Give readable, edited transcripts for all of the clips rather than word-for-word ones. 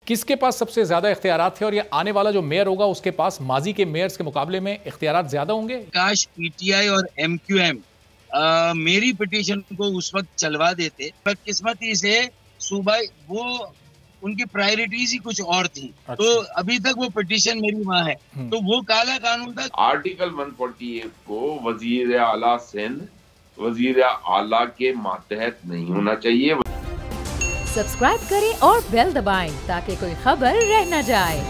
किसके पास सबसे ज्यादा इख्तियारात थे और ये आने वाला जो मेयर होगा उसके पास माजी के मेयर्स के मुकाबले में इख्तियारात ज्यादा होंगे? काश पीटीआई और एमक्यूएम मेरी पिटीशन को उस वक्त चलवा देते, पर किस्मती से सूबा वो उनकी प्रायोरिटीज ही कुछ और थी। अच्छा। तो अभी तक वो पिटीशन मेरी वहां है, तो वो काला कानून था। आर्टिकल 148 को वजीर आला सिंध वजीर आला के मातहत नहीं होना चाहिए। सब्सक्राइब करें और बेल दबाएं ताकि कोई खबर रह न जाए।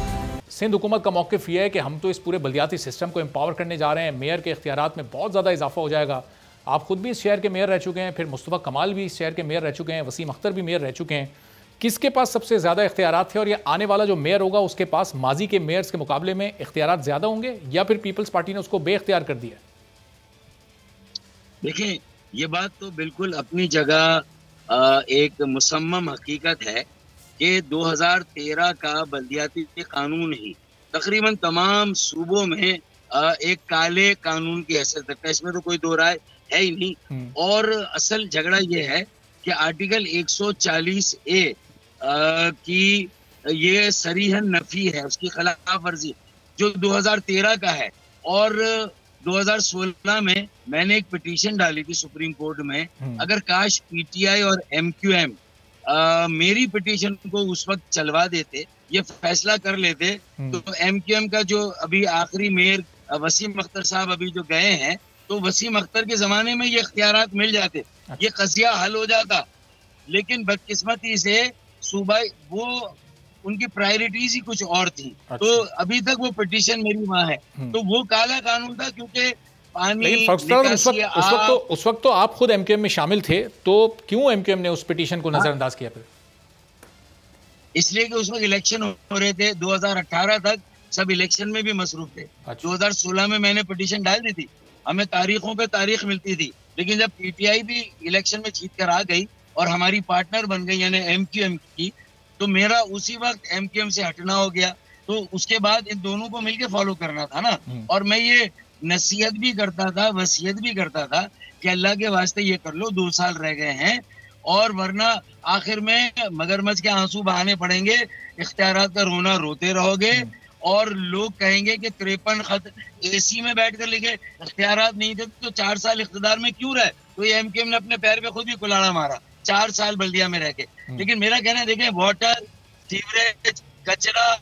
सिंध हुकूमत का मौक़िफ़ ये है कि हम तो इस पूरे बल्दियाती सिस्टम को एम्पावर करने जा रहे हैं, मेयर के इख्तियारात में बहुत ज़्यादा इजाफा हो जाएगा। आप खुद भी इस शहर के मेयर रह चुके हैं, फिर मुस्तफ़ा कमाल भी इस शहर के मेयर रह चुके हैं, वसीम अख्तर भी मेयर रह चुके हैं। किसके पास सबसे ज़्यादा इख्तियारात थे और ये आने वाला जो मेयर होगा उसके पास माजी के मेयर्स के मुकाबले में इख्तियारात ज़्यादा होंगे, या फिर पीपल्स पार्टी ने उसको बेइख्तियार कर दिया? देखें, ये बात तो बिल्कुल अपनी जगह एक मुसम्मम हकीकत है कि 2013 का बल्दियाती कानून ही तकरीबन तमाम सूबों में एक काले कानून की हैसियत रखता है, इसमें तो कोई दो राय है ही नहीं। और असल झगड़ा ये है कि आर्टिकल 140A की ये सरीहन नफी है, उसकी खिलाफ वर्जी जो 2013 का है। और 2016 में मैंने एक पिटीशन डाली थी सुप्रीम कोर्ट में, अगर काश पीटीआई और एमक्यूएम मेरी पिटीशन को उस वक्त चलवा देते, ये फैसला कर लेते, तो एमक्यूएम का जो अभी आखिरी मेयर वसीम अख्तर साहब अभी जो गए हैं, तो वसीम अख्तर के जमाने में ये इख्तियारात मिल जाते, ये कसिया हल हो जाता। लेकिन बदकिस्मती से सूबा वो उनकी प्रायोरिटीज ही कुछ और थी। अच्छा। तो अभी तक वो पिटीशन मेरी वहां है, तो वो काला कानून था क्योंकि पानी उस वक्त तो आप खुद एमक्यूएम में शामिल थे, तो क्यों एमक्यूएम ने उस पिटीशन को नजरअंदाज किया फिर? इसलिए कि उस वक्त इलेक्शन हो रहे थे, 2018 तक सब इलेक्शन में भी मसरूफ थे। अच्छा। 2016 में मैंने पिटीशन डाल दी थी, हमें तारीखों पे तारीख मिलती थी, लेकिन जब पीटीआई भी इलेक्शन में जीत कर आ गई और हमारी पार्टनर बन गई यानी एमक्यूएम की, तो मेरा उसी वक्त एमक्यूएम से हटना हो गया। तो उसके बाद इन दोनों को मिलके फॉलो करना था ना। और मैं ये नसीहत भी करता था, वसीयत भी करता था कि अल्लाह के वास्ते ये कर लो, 2 साल रह गए हैं, और वरना आखिर में मगरमच्छ के आंसू बहाने पड़ेंगे, इख्तियारात का रोना रोते रहोगे, और लोग कहेंगे कि 53 खत एसी में बैठ कर लिखे, इख्तियारात नहीं थे तो 4 साल इख्तिदार में क्यों रहे? तो ये एमक्यूएम ने अपने पैर पे खुद ही कुल्हाड़ा मारा 4 साल बल्दिया में रह के। लेकिन मेरा कहना है, देखें, वाटर, सीवरेज, कचरा,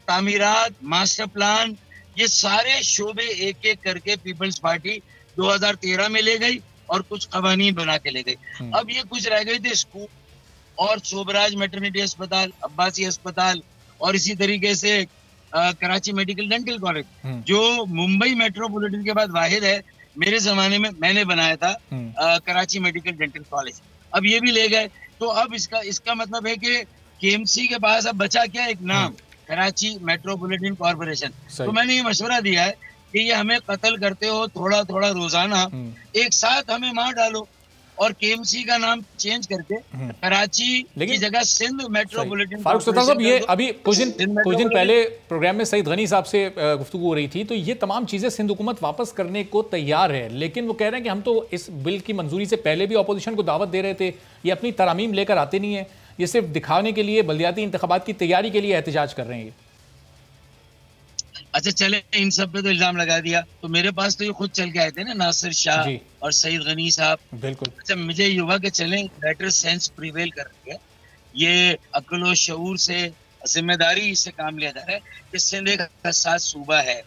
तामीरात, मास्टर प्लान, ये सारे शोबे एक एक करके पीपल्स पार्टी 2013 में ले गई और कुछ कवानीन बना के ले गई। अब ये कुछ रह गए थे स्कूल और शोभराज मैटरनिटी अस्पताल, अब्बासी अस्पताल, और इसी तरीके से कराची मेडिकल डेंटल कॉलेज, जो मुंबई मेट्रोपॉलिटन के बाद वाहिद है। मेरे जमाने में मैंने बनाया था कराची मेडिकल डेंटल कॉलेज, अब ये भी ले गए। तो अब इसका मतलब है कि केएमसी के पास अब बचा क्या? एक नाम, कराची मेट्रोपॉलिटन कॉर्पोरेशन। तो मैंने ये मशवरा दिया है कि ये हमें कत्ल करते हो थोड़ा थोड़ा रोजाना, एक साथ हमें मार डालो और केएमसी का नाम चेंज करके कराची की जगह सिंध मेट्रोपॉलिटन। फारूक सत्तार साहब, ये अभी कुछ दिन पहले प्रोग्राम में सईद गनी साहब से गुफ्तगू हो रही थी, तो ये तमाम चीजें सिंध हुकूमत वापस करने को तैयार है, लेकिन वो कह रहे हैं कि हम तो इस बिल की मंजूरी से पहले भी अपोजिशन को दावत दे रहे थे, ये अपनी तरामीम लेकर आते नहीं है, ये सिर्फ दिखाने के लिए, बल्दियाती इंतखाबात की तैयारी के लिए एहतजाज कर रहे हैं। अच्छा चले, इन सब पे तो इल्जाम लगा दिया, तो मेरे पास तो ये खुद चल के आए थे ना, नासिर शाह और सईद गनी साहब। बिल्कुल। अच्छा, मुझे ये हुआ कि चलें, बेटर सेंस प्रिवेल कर रही है, ये अक्ल और शऊर से जिम्मेदारी से काम लिया जा रहा है कि सिंध एक हसास सूबा है,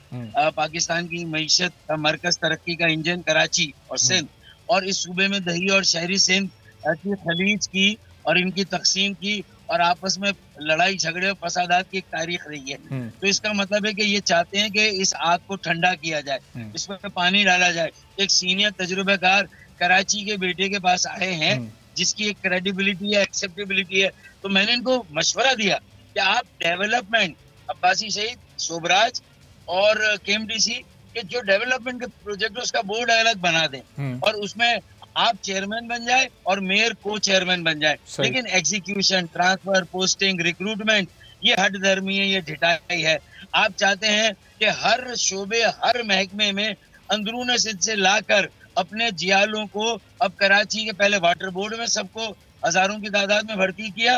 पाकिस्तान की मईशत का मरकज, तरक्की का इंजन कराची और सिंध, और इस सूबे में दही और शहरी सिंध की खलीज की और इनकी तकसीम की और आपस में लड़ाई झगड़े और फसादात की एक तारीख रही है। तो इसका मतलब है कि ये चाहते हैं कि इस आग को ठंडा किया जाए, इसमें पानी डाला जाए। एक सीनियर तजुर्बेकार कराची के बेटे के पास आए हैं जिसकी एक क्रेडिबिलिटी है, एक्सेप्टेबिलिटी है। तो मैंने इनको मशवरा दिया कि आप डेवलपमेंट, अब्बासी शहीद, शोभराज और केएमडीसी के जो डेवलपमेंट के प्रोजेक्ट उसका बोर्ड अलग बना दें और उसमें आप चेयरमैन बन जाए और मेयर को चेयरमैन बन जाए। लेकिन एग्जीक्यूशन, ट्रांसफर, पोस्टिंग, रिक्रूटमेंट, ये हट धर्मी है, ये ढिठाई है। आप चाहते हैं कि हर शोबे, हर महकमे में अंदरून सिंध से लाकर अपने जियालों को, अब कराची के पहले वाटर बोर्ड में सबको हजारों की तादाद में भर्ती किया।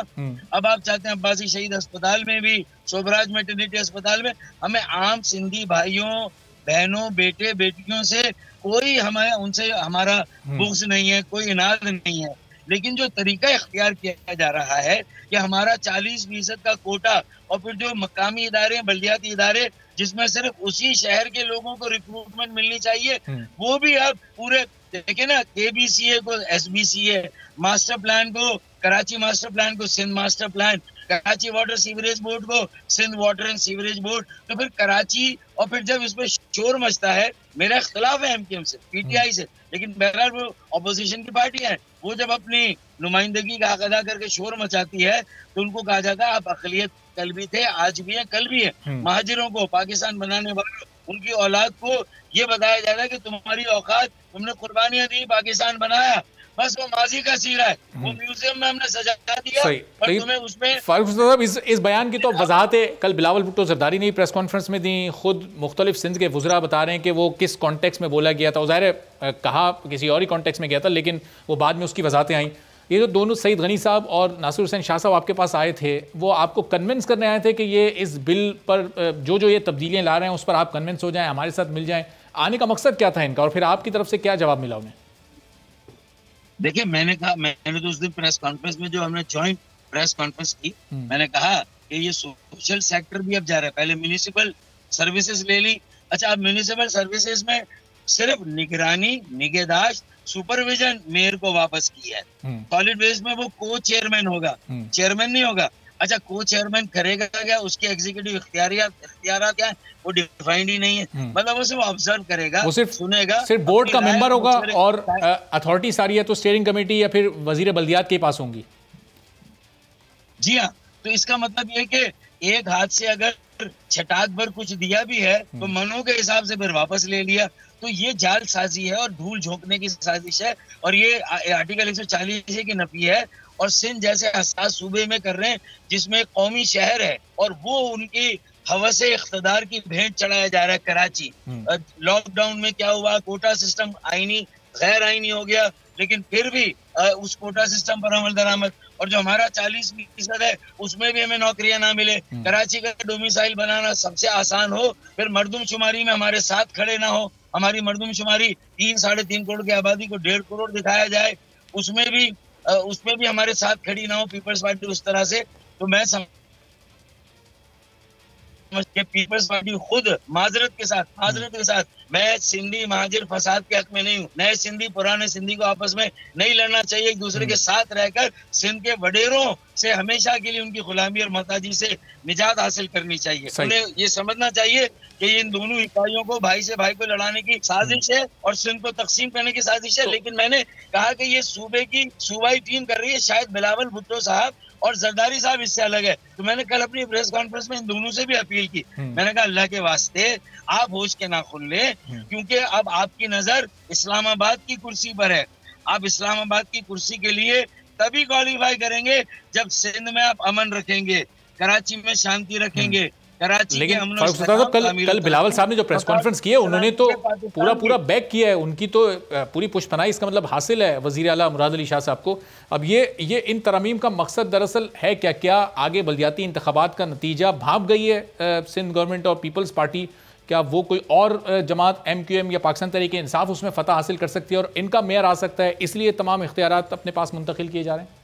अब आप चाहते हैं अब्बासी शहीद अस्पताल में भी, शोभराज मैटरनिटी अस्पताल में, हमें आम सिंधी भाइयों बहनों बेटे बेटियों से कोई उनसे हमारा बुग़्ज़ नहीं है, कोई इनाद नहीं है, लेकिन जो तरीका इख्तियार किया जा रहा है कि हमारा 40% का कोटा और फिर जो मकामी इदारे बल्दियाती इदारे जिसमें सिर्फ उसी शहर के लोगों को रिक्रूटमेंट मिलनी चाहिए, वो भी अब पूरे देखे ना, KBCA को SBCA, मास्टर प्लान को कराची मास्टर प्लान को Sindh master plan, Karachi water sewerage board को Sindh water and sewerage board. तो फिर कराची और फिर जब इसमें शोर मचता है, मेरा इख्तलाफ है MKM से, PTI से, लेकिन बहरहाल वो अपोजिशन की पार्टी है, वो जब अपनी नुमाइंदगी का हक अदा करके शोर मचाती है तो उनको कहा जाता है आप अक़लियत कल भी थे, आज भी है, कल भी है। महाजिरों को, पाकिस्तान बनाने वालों, उनकी औलाद को ये बताया जा रहा है कि तुम्हारी औकात, तुमने कुर्बानियां दी, पाकिस्तान बनाया, बस वो माजी का सीरा है, वो म्यूजियम में हमने सजा दिया, पर तुम्हें उसमें फारूक साहब इस बयान की तो वजाहतें कल बिलावल भुट्टो जरदारी ने प्रेस कॉन्फ्रेंस में दी, खुद मुख्तलिफ सिंध के वज़रा बता रहे हैं कि वो किस कॉन्टेक्स्ट में बोला गया था, ज़ाहिर है कहा किसी और ही कॉन्टेक्स्ट में गया था, लेकिन वो बाद में उसकी वजाहतें आई। ये जो दोनों सईद गनी साहब और नासिर हुसैन शाह साहब आपके पास आए थे, वो आपको कन्विंस करने आए थे कि ये इस बिल पर जो ये तब्दीलियाँ ला रहे हैं उस पर आप कन्विंस हो जाएं, हमारे साथ मिल जाएं, आने का मकसद क्या था इनका, और फिर आपकी तरफ से क्या जवाब मिला उन्हें? देखिए, मैंने तो उस दिन प्रेस कॉन्फ्रेंस में जो हमने जॉइंट प्रेस कॉन्फ्रेंस की, मैंने कहा कि ये सोशल सेक्टर भी अब जा रहा है, पहले म्युनिसिपल सर्विसेज ले ली, अच्छा अब म्युनिसिपल सर्विसेज में सिर्फ निगरानी, निगहदाश्त, सुपरविजन मेयर को वापस किया है। सॉलिड वेस्ट में वो को चेयरमैन होगा, चेयरमैन नहीं होगा। अच्छा, को चेयरमैन करेगा क्या, उसके एग्जीक्यूटिव इख्तियारात क्या है, वो डिफाइंड ही नहीं है, मतलब वो ऑब्जर्व करेगा, वो सिर्फ सुनेगा, सिर्फ बोर्ड का मेंबर होगा और अथॉरिटी सारी है तो स्टीयरिंग कमेटी या फिर वजीर बल्दियात के पास होंगी। जी हाँ, तो इसका मतलब ये कि एक हाथ से अगर छटाक भर कुछ दिया भी है तो मनों के हिसाब से फिर वापस ले लिया, तो ये जाल साजी है और धूल झोंकने की साजिश है, और ये आर्टिकल 140 की नफी है, और सिंध जैसे हसास सूबे में कर रहे हैं जिसमें कौमी शहर है और वो उनकी हवसे इख्तदार की भेंट चढ़ाया जा रहा है। कराची लॉकडाउन में क्या हुआ, कोटा सिस्टम आईनी गैर आईनी हो गया, लेकिन फिर भी उस कोटा सिस्टम पर अमल दरामद, और जो हमारा 40% है उसमें भी हमें नौकरियां ना मिले। कराची का डोमिसाइल बनाना सबसे आसान हो, फिर मर्दमशुमारी में हमारे साथ खड़े ना हो, हमारी मर्दमशुमारी 3-3.5 करोड़ की आबादी को 1.5 करोड़ दिखाया जाए, उसमें भी हमारे साथ खड़ी ना हो पीपल्स पार्टी उस तरह से, तो मैं पीपल्स पार्टी खुद माजरत के साथ मैं सिंधी महाजिर फसाद के हक में नहीं हूँ। नए सिंधी पुराने सिंधी को आपस में नहीं लड़ना चाहिए, एक दूसरे के साथ रहकर सिंध के वडेरों से हमेशा के लिए उनकी गुलामी और महताजी से निजात हासिल करनी चाहिए। उन्हें ये समझना चाहिए कि इन दोनों इकाइयों को भाई से भाई को लड़ाने की साजिश है और सिंध को तकसीम करने की साजिश है। लेकिन मैंने कहा कि ये सूबाई टीम कर रही है, शायद बिलावल भुट्टो साहब और जरदारी साहब इससे अलग है। तो मैंने कल अपनी प्रेस कॉन्फ्रेंस में इन दोनों से भी अपील की, मैंने कहा अल्लाह के वास्ते आप होश के ना खुल ले, क्योंकि अब आपकी नजर इस्लामाबाद की कुर्सी पर है। आप इस्लामाबाद की कुर्सी के लिए तभी क्वालिफाई करेंगे जब सिंध में आप अमन रखेंगे, कराची में शांति रखेंगे। लेकिन फारूक साहब कल बिलावल साहब ने जो प्रेस कॉन्फ्रेंस की है उन्होंने तो पूरा बैक किया है, उनकी तो पूरी पुष्पनाई इसका मतलब हासिल है वजीर आला मुराद अली शाह साहब को। अब ये इन तरमीम का मकसद दरअसल है क्या आगे बल्दियाती इंतखाबात का नतीजा भाप गई है सिंध गवर्नमेंट और पीपल्स पार्टी, क्या वो कोई और जमात MQM या पाकिस्तान तहरीक इंसाफ उसमें फतह हासिल कर सकती है और इनका मेयर आ सकता है, इसलिए तमाम इख्तियारात अपने पास मुंतकिल किए जा रहे हैं?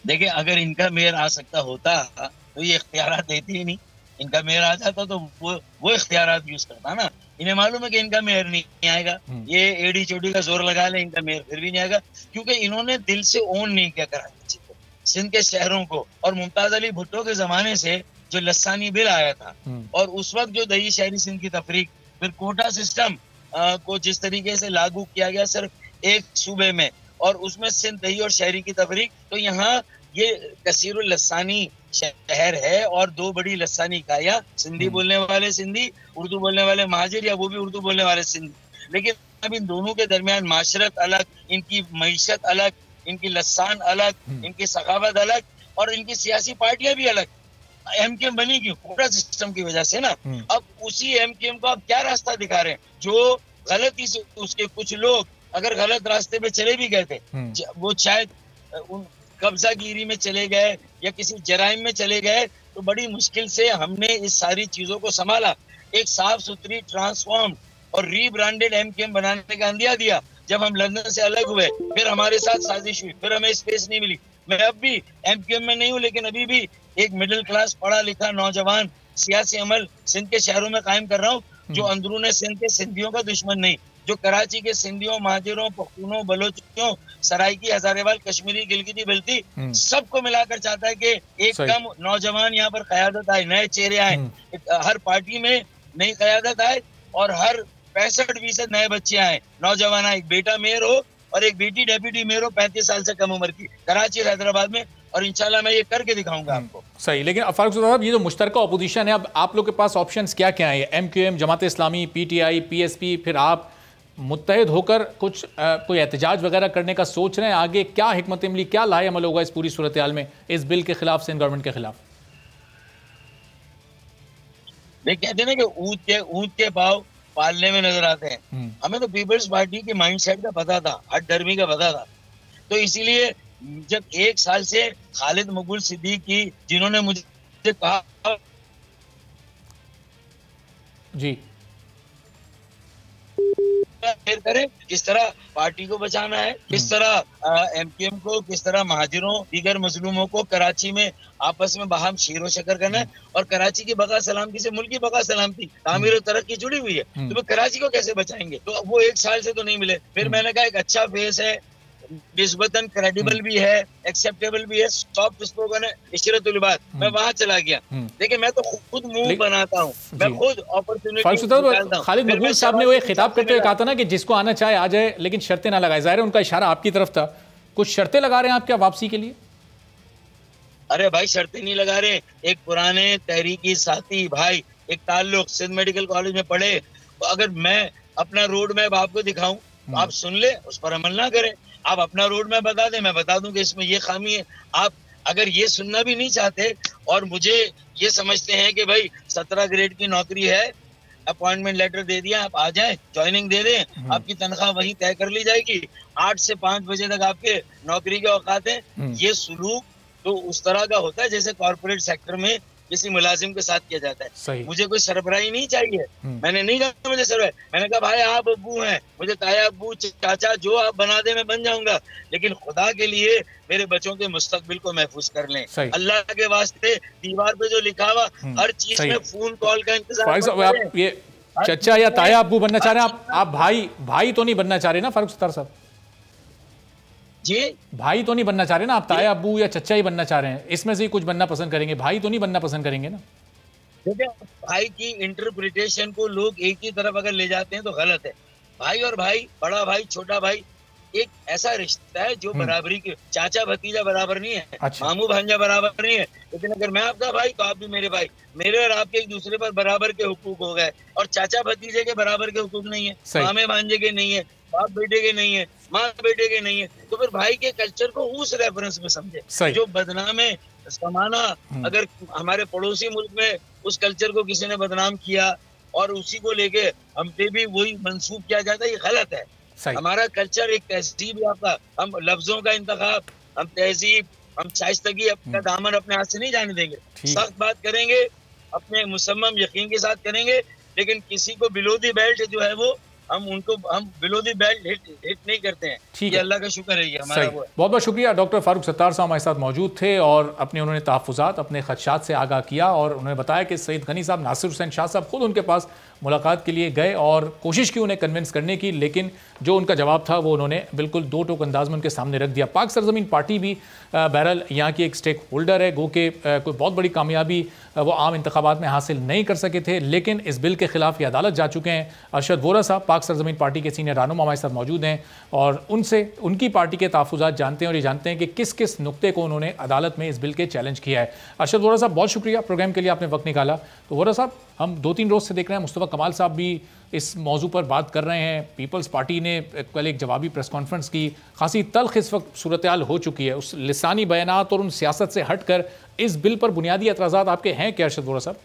देखिए, अगर इनका मेयर आ सकता होता तो ये इख्तियारात देते ही नहीं, इनका मेयर आ जाता तो वो इख्तियारात यूज करता ना। इन्हें मालूम है कि इनका मेयर नहीं आएगा, ये एडी चोटी का जोर लगा ले, इनका मेयर फिर भी नहीं आएगा, क्योंकि इन्होंने दिल से ओन नहीं किया कराची को, सिंध के शहरों को। और मुमताज अली भुट्टो के जमाने से जो लस्सानी बिल आया था और उस वक्त जो दही शहरी सिंध की तफरीक, फिर कोटा सिस्टम को जिस तरीके से लागू किया गया सिर्फ एक सूबे में, और उसमें सिंध दही और शहरी की तफरीक, तो यहाँ ये कसीरुल लस्सानी शहर है और 2 बड़ी लस्सानी इकाइयां, सिंधी बोलने वाले सिंधी, उर्दू बोलने वाले महाजिर या वो भी उर्दू बोलने वाले सिंधी। लेकिन अब इन दोनों के दरमियान माशरत अलग, इनकी मईशत अलग, इनकी लस्सान अलग, इनकी सखावत अलग, और इनकी सियासी पार्टियां भी अलग। MKM बनी क्यों? कोटा सिस्टम की वजह से ना। अब उसी MKM को आप क्या रास्ता दिखा रहे हैं? जो गलती से उसके कुछ लोग अगर गलत रास्ते पे चले भी गए थे, वो शायद कब्जागिरी में चले गए या किसी जराइम में चले गए, तो बड़ी मुश्किल से हमने इस सारी चीजों को संभाला। एक साफ सुथरी, ट्रांसफॉर्म और रीब्रांडेड एमकेएम बनाने का अंदिया दिया। जब हम लंदन से अलग हुए, फिर हमारे साथ साजिश हुई, फिर हमें स्पेस नहीं मिली। मैं अब भी एमकेएम में नहीं हूँ, लेकिन अभी भी एक मिडिल क्लास पढ़ा लिखा नौजवान सियासी अमल सिंध के शहरों में कायम कर रहा हूँ, जो अंदरूने सिंध के सिंधियों का दुश्मन नहीं, जो कराची के सिंधियों, महाजिरों, पख्तूनों, बलोचियों, सराइकी, हजारेवाल, कश्मीरी, गिलगिती, बल्ती सबको मिलाकर चाहता है कि एक कम नौजवान यहाँ पर क़यादत आए, नए चेहरे आए, हर पार्टी में नई क़यादत आए और हर 65% नए बच्चे आए, नौजवान आए। एक बेटा मेयर हो और एक बेटी डेप्यूटी मेयर हो, 35 साल से कम उम्र की, कराची और हैदराबाद में, और इंशाल्लाह मैं ये करके दिखाऊंगा आपको। सही। लेकिन फारूक साहब, ये जो मुश्तरका अपोजिशन है, अब आप लोग के पास ऑप्शंस क्या क्या है? MQM, Jamaat Islami, PTI, PSP, फिर आप मुत्तहिद होकर कुछ कोई एहतजाज वगैरह करने का सोच रहे हैं? आगे क्या हिकमत अमली, क्या लाए अमल होगा इस पूरी सूरत हाल में, इस बिल के खिलाफ, सिंध गवर्नमेंट के खिलाफ? वे कहते हैं ना कि ऊंट के पाव पालने में नजर आते हैं। हमें तो पीपल्स पार्टी के माइंडसेट का पता था, हट धर्मी का पता था, तो इसीलिए जब 1 साल से खालिद मकबूल सिद्दीकी, जिन्होंने मुझे कहा जी फिर करें, किस तरह पार्टी को बचाना है, किस तरह एमकेएम को, किस तरह महाजिरों, दीगर मजलूमों को कराची में आपस में बाहम शीरो शकर करना है, और कराची की बका सलामती से मुल्क की बका सलामती, तामीर और तरक्की जुड़ी हुई है, तो वो कराची को कैसे बचाएंगे? तो वो 1 साल से तो नहीं मिले। फिर मैंने कहा एक अच्छा फेस है, निस्बतन क्रेडिबल भी है, एक्सेप्टेबल भी है, सॉफ्ट स्पोकन है, इशरतुल बात, मैं वहां चला गया। देखिए मैं तो खुद मूव बनाता हूँ, मैं खुद अपॉर्चुनिटी। खालिद मकबूल साहब ने वो एक खिताब करते हुए कहा था ना कि जिसको आना चाहे आ जाए, लेकिन शर्तें ना लगाए। जाहिर है उनका इशारा आपकी तरफ था। कुछ शर्तें लगा रहे हैं आप क्या वापसी के लिए? अरे भाई, शर्तें नहीं लगा रहे। एक पुराने तहरीकी साथी भाई, एक ताल्लुक, सिंध मेडिकल कॉलेज में पढ़े, तो अगर मैं अपना रोड मैप आपको दिखाऊं तो आप सुन ले, उस पर अमल ना करें। आप अपना रोड मैप बता दें, मैं बता दूं कि इसमें ये खामी है। आप अगर ये सुनना भी नहीं चाहते और मुझे ये समझते हैं कि भाई 17 ग्रेड की नौकरी है, अपॉइंटमेंट लेटर दे दिया, आप आ जाएं, ज्वाइनिंग दे दें, आपकी तनख्वाह वही तय कर ली जाएगी, 8 से 5 बजे तक आपके नौकरी के औकात हैं। ये सुलूक तो उस तरह का होता है जैसे कॉर्पोरेट सेक्टर में किसी मुलाजिम के साथ किया जाता है। मुझे कोई सरबराही नहीं चाहिए। मैंने नहीं कहा मुझे सरबराही, मैंने कहा भाई आप अब्बू हैं, मुझे ताया अब्बू चाचा जो आप बना दे मैं बन जाऊंगा, लेकिन खुदा के लिए मेरे बच्चों के मुस्तकबिल को महफूज कर लें। अल्लाह के वास्ते दीवार पे जो लिखा हुआ हर चीज में फोन कॉल का इंतजार। ये चचा या ताया अब्बू बनना चाह रहे हैं आप भाई तो नहीं बनना चाह रहे ना फारूक सत्तार साहब? जी भाई तो नहीं बनना चाह रहे ना आप? ताया अब्बू या चचा ही बनना चाह रहे हैं? इसमें से ही कुछ बनना पसंद करेंगे, भाई तो नहीं बनना पसंद करेंगे ना? देखिए, भाई की इंटरप्रिटेशन को लोग एक ही तरफ अगर ले जाते हैं तो गलत है। भाई और भाई, बड़ा भाई छोटा भाई, एक ऐसा रिश्ता है जो बराबरी के, चाचा भतीजा बराबर नहीं है, अच्छा। मामू भांजा बराबर नहीं है, लेकिन अगर मैं आपका भाई तो आप भी मेरे भाई, मेरे और आपके एक दूसरे पर बराबर के हुकूक हो गए। और चाचा भतीजे के बराबर के हुकूक नहीं है, मामे भांजे के नहीं है, बाप बेटे के नहीं है, माँ बेटे के नहीं है। तो फिर भाई के कल्चर को उस रेफरेंस में समझे। जो बदनाम है समाना, अगर हमारे पड़ोसी मुल्क में उस कल्चर को किसी ने बदनाम किया और उसी को लेके हम पे भी वही मंसूब किया जाता है, ये गलत है। हमारा कल्चर एक तहजीब है आपका, हम लफ्जों का इंतखाब, हम तहजीब, हम शाइस्तगी अपना दामन अपने हाथ से नहीं जाने देंगे। सख्त बात करेंगे, अपने मुसम्मम यकीन के साथ करेंगे, लेकिन किसी को बिलो दी बेल्ट जो है वो हम बिलो दी बेल्ट हिट नहीं करते हैं। ठीक है, अल्लाह का शुक्र है ये हमारा वो है। बहुत बहुत शुक्रिया। डॉक्टर फारूक सत्तार साहब हमारे साथ मौजूद थे और उन्होंने तहफ़्फ़ुज़ात, अपने खदशात से आगाह किया और उन्होंने बताया कि सईद गनी साहब, नासिर हुसैन शाह साहब खुद उनके पास मुलाकात के लिए गए और कोशिश की उन्हें कन्विंस करने की, लेकिन जो उनका जवाब था वो उन्होंने बिल्कुल दो टोक अंदाज में उनके सामने रख दिया। पाक सरजमीन पार्टी भी बहरहाल यहाँ की एक स्टेक होल्डर है, गो के कोई बहुत बड़ी कामयाबी वो आम इंतखाबात में हासिल नहीं कर सके थे, लेकिन इस बिल के खिलाफ ये अदालत जा चुके हैं। अरशद वोरा साहब पाक सरजमीन पार्टी के सीनियर रहनुमा हमारे साथ मौजूद हैं और उनसे उनकी पार्टी के तहफ़्फ़ुज़ात जानते हैं और ये जानते हैं कि किस किस नुक्ते को उन्होंने अदालत में इस बिल के चैलेंज किया है। अरशद वोरा साहब बहुत शुक्रिया, प्रोग्राम के लिए आपने वक्त निकाला। तो वोरा साहब, हम 2-3 रोज़ से देख रहे हैं मुस्तफ़ा कमाल साहब भी इस मौजू पर बात कर रहे हैं। पीपल्स पार्टी ने कल एक जवाबी प्रेस कॉन्फ्रेंस की, खासी तल्ख इस वक्त सूरत हाल हो चुकी है। उस लिसानी बयानात और उन सियासत से हट कर इस बिल पर बुनियादी एतराज़ात आपके हैं क्या अरशद वोरा साहब?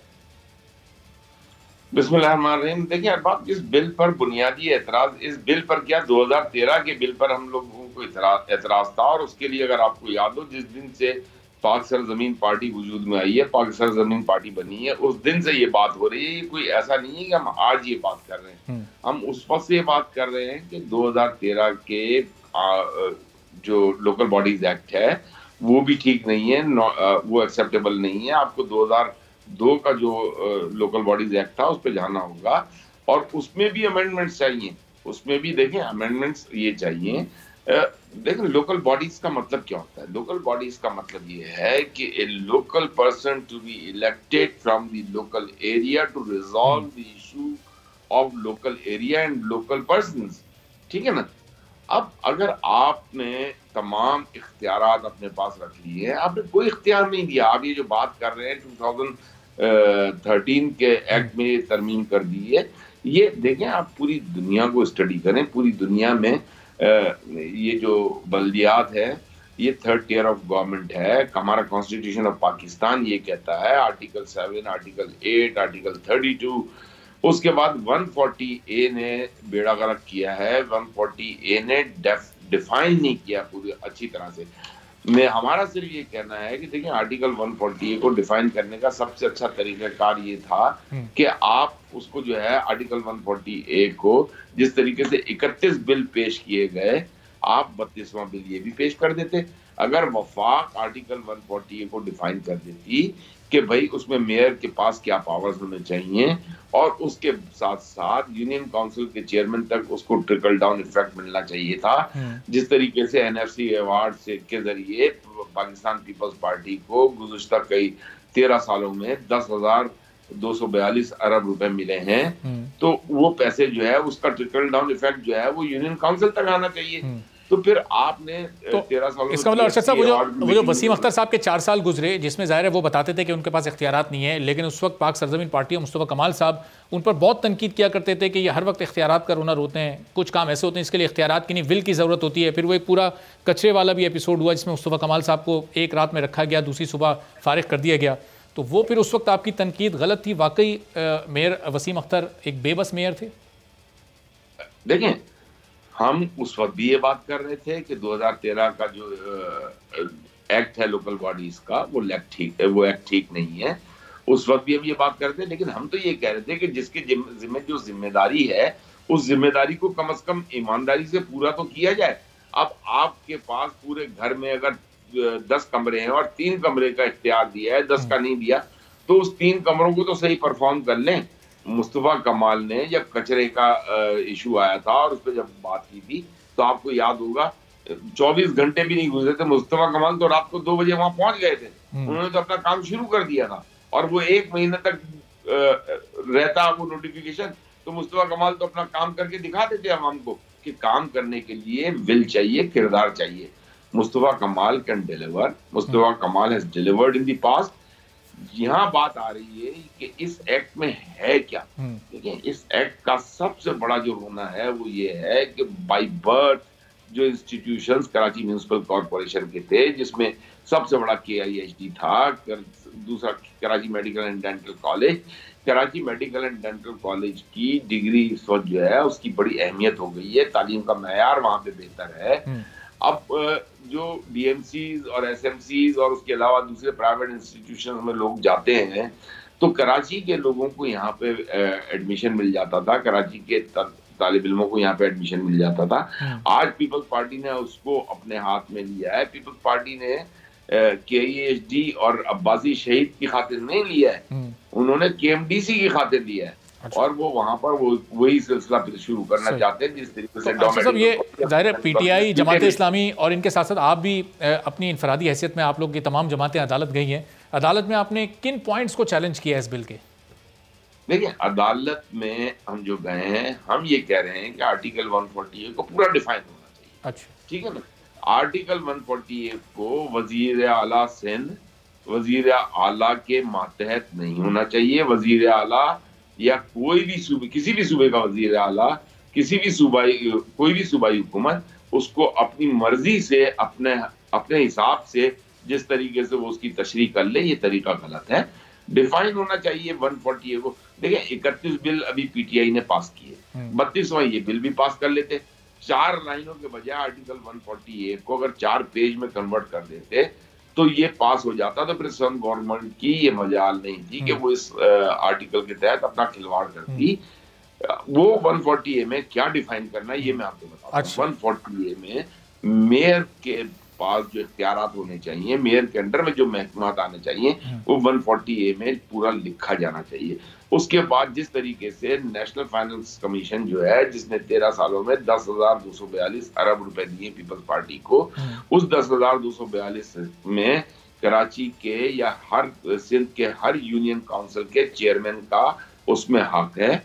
बिस्मिल्लाहिर्रहमानिर्रहीम। देखिए, बात इस बिल पर बुनियादी एतराज़, इस बिल पर क्या 2013 के बिल पर हम लोगों को को एतराज था, और उसके लिए अगर आपको याद हो, जिस दिन से पाक सरजमीन पार्टी वजूद में आई है, पाक सरजमीन पार्टी बनी है, उस दिन से ये बात हो रही है। ये कोई ऐसा नहीं है कि हम आज ये बात कर रहे हैं, हम उस वक्त से ये बात कर रहे हैं कि 2013 के जो लोकल बॉडीज एक्ट है वो भी ठीक नहीं है, वो एक्सेप्टेबल नहीं है। आपको 2002 का जो लोकल बॉडीज एक्ट था उस पर जाना होगा, और उसमें भी अमेंडमेंट्स चाहिए। उसमें भी देखें अमेंडमेंट्स ये चाहिए। देखें लोकल बॉडीज का मतलब क्या होता है। लोकल बॉडीज का मतलब ये है कि a local person to be elected from the local area to resolve the issue of local area and local persons, ठीक है ना। अब अगर आपने तमाम इख्तियारात अपने पास रख लिए हैं, आपने कोई इख्तियार नहीं दिया, आप ये जो बात कर रहे हैं 2013 के एक्ट में तरमीम कर दी है, ये देखें आप पूरी दुनिया को स्टडी करें। पूरी दुनिया में ये जो बल्दियात है ये थर्ड टियर ऑफ गवर्नमेंट है। हमारा कॉन्स्टिट्यूशन ऑफ पाकिस्तान ये कहता है, आर्टिकल 7, आर्टिकल 8, आर्टिकल 32, उसके बाद 140A ने बेड़ा गर्क किया है। 140A ने डिफाइन नहीं किया पूरी अच्छी तरह से। हमारा सिर्फ ये कहना है कि देखिए आर्टिकल 140A को डिफाइन करने का सबसे अच्छा तरीकाकार ये था कि आप उसको जो है आर्टिकल 140A को जिस तरीके से 31 बिल पेश किए गए, आप 32वां बिल ये भी पेश कर देते। अगर वफाक आर्टिकल 140A को डिफाइन कर देती कि भाई उसमें मेयर के पास क्या पावर्स होने चाहिए, और उसके साथ साथ यूनियन काउंसिल के चेयरमैन तक उसको ट्रिकल डाउन इफेक्ट मिलना चाहिए था। जिस तरीके से NFC अवार्ड से के जरिए पाकिस्तान पीपल्स पार्टी को गुज़श्ता कई 13 सालों में 10,242 अरब रुपए मिले हैं, तो वो पैसे जो है उसका ट्रिकल डाउन इफेक्ट जो है वो यूनियन काउंसिल तक आना चाहिए। तो फिर आपने 13 सालों इसका मतलब अरशद साहब वो जो वसीम अख्तर साहब के 4 साल गुजरे, जिसमें ज़ाहिर है वो बताते थे कि उनके पास इख्तियारात नहीं है, लेकिन उस वक्त पाक सरजमीन पार्टी और मुस्तफ़ा कमाल साहब उन पर बहुत तनकीद किया करते थे कि ये हर वक्त इख्तियारात का रोना रोते हैं। कुछ काम ऐसे होते हैं इसके लिए इख्तियारात की नहीं, विल की ज़रूरत होती है। फिर वो एक पूरा कचरे वाला भी एपिसोड हुआ जिसमें मुस्तफ़ा कमाल साहब को एक रात में रखा गया, दूसरी सुबह फारिग कर दिया गया। तो वो फिर उस वक्त आपकी तनकीद गलत थी। वाकई मेयर वसीम अख्तर एक बेबस मेयर थे। देखें हम उस वक्त भी ये बात कर रहे थे कि 2013 का जो एक्ट है लोकल बॉडीज का वो एक्ट ठीक नहीं है। उस वक्त भी हम ये बात कर रहे थे, लेकिन हम तो ये कह रहे थे कि जिसके जिम्मे जो जिम्मेदारी है उस जिम्मेदारी को कम से कम ईमानदारी से पूरा तो किया जाए। अब आपके पास पूरे घर में अगर 10 कमरे हैं और 3 कमरे का इख्तियार दिया है, 10 का नहीं दिया, तो उस 3 कमरों को तो सही परफॉर्म कर लें। मुस्तफ़ा कमाल ने जब कचरे का इशू आया था और उस पर जब बात की थी, तो आपको याद होगा 24 घंटे भी नहीं गुजरे थे, मुस्तफ़ा कमाल तो रात को 2 बजे वहां पहुंच गए थे। उन्होंने तो अपना काम शुरू कर दिया था, और वो 1 महीने तक रहता वो नोटिफिकेशन, तो मुस्तफ़ा कमाल तो अपना काम करके दिखा देते आवाम को कि काम करने के लिए विल चाहिए, किरदार चाहिए। मुस्तफ़ा कमाल कैन डिलीवर, मुस्तफ़ा कमाल has delivered in the past. यहाँ बात आ रही है कि इस एक्ट में है क्या। देखिए इस एक्ट का सबसे बड़ा जो रोना है वो ये है कि बाय बर्थ जो इंस्टीट्यूशंस कराची म्युनिसिपल कॉर्पोरेशन के थे, जिसमें सबसे बड़ा KIHD था, दूसरा Karachi medical and dental college. Karachi medical and dental college की डिग्री इस वक्त जो है उसकी बड़ी अहमियत हो गई है, तालीम का मयार वहाँ पे बेहतर है। अब जो DMCs और SMCs और उसके अलावा दूसरे प्राइवेट इंस्टीट्यूशन में लोग जाते हैं, तो कराची के लोगों को यहाँ पे एडमिशन मिल जाता था, कराची के तालिब इल्मों को यहाँ पे एडमिशन मिल जाता था। आज पीपल्स पार्टी ने उसको अपने हाथ में लिया है। पीपल्स पार्टी ने KIHD और अब्बासी शहीद की खातिर नहीं लिया है, उन्होंने KMDC की खातिर लिया है। अच्छा। और वो वहां पर वही सिलसिला फिर शुरू करना चाहते हैं जिस तरीके से सब ये जाहिर है PTI जमात इस्लामी और इनके साथ साथ आप भी अपनी इनफरादी हैसियत में, आप लोग की तमाम जमातें अदालत गई हैं। अदालत में आपने किन पॉइंट्स को चैलेंज किया इस बिल के? देखिए अदालत में हम जो गए हैं, हम ये कह रहे हैं कि आर्टिकल 140A को पूरा डिफाइन होना चाहिए। अच्छा, ठीक है ना। आर्टिकल 140A को वजीर आला सिंध वजीर आला के मातहत नहीं होना चाहिए। वजीर आला या कोई भी सूबे, किसी भी सूबे का वजीर आला, किसी भी सूबाई, कोई भी सूबाई हुकूमत उसको अपनी मर्जी से अपने हिसाब से जिस तरीके से वो उसकी तशरीह कर ले, ये तरीका गलत है। डिफाइन होना चाहिए 140A को। देखिए 31 बिल अभी PTI ने पास किए, 32वां ये बिल भी पास कर लेते, 4 लाइनों के बजाय आर्टिकल 148 को अगर 4 पेज में कन्वर्ट कर देते तो ये पास हो जाता। तो फिर सन गवर्नमेंट की ये मजाल नहीं थी कि वो इस आर्टिकल के तहत अपना खिलवाड़ करती। वो 140A में क्या डिफाइन करना है ये मैं आपको बताता हूँ। 140A में मेयर के पास जो इख्तियारात होने चाहिए, मेयर के अंडर में जो महकमात आने चाहिए, वो 140A में पूरा लिखा जाना चाहिए। उसके बाद जिस तरीके से नेशनल फाइनेंस कमीशन जो है, जिसने 13 सालों में 10,242 अरब रुपए दिए पीपल्स पार्टी को, उस 10,242 में कराची के या हर सिंध के हर यूनियन काउंसिल के चेयरमैन का उसमें हक है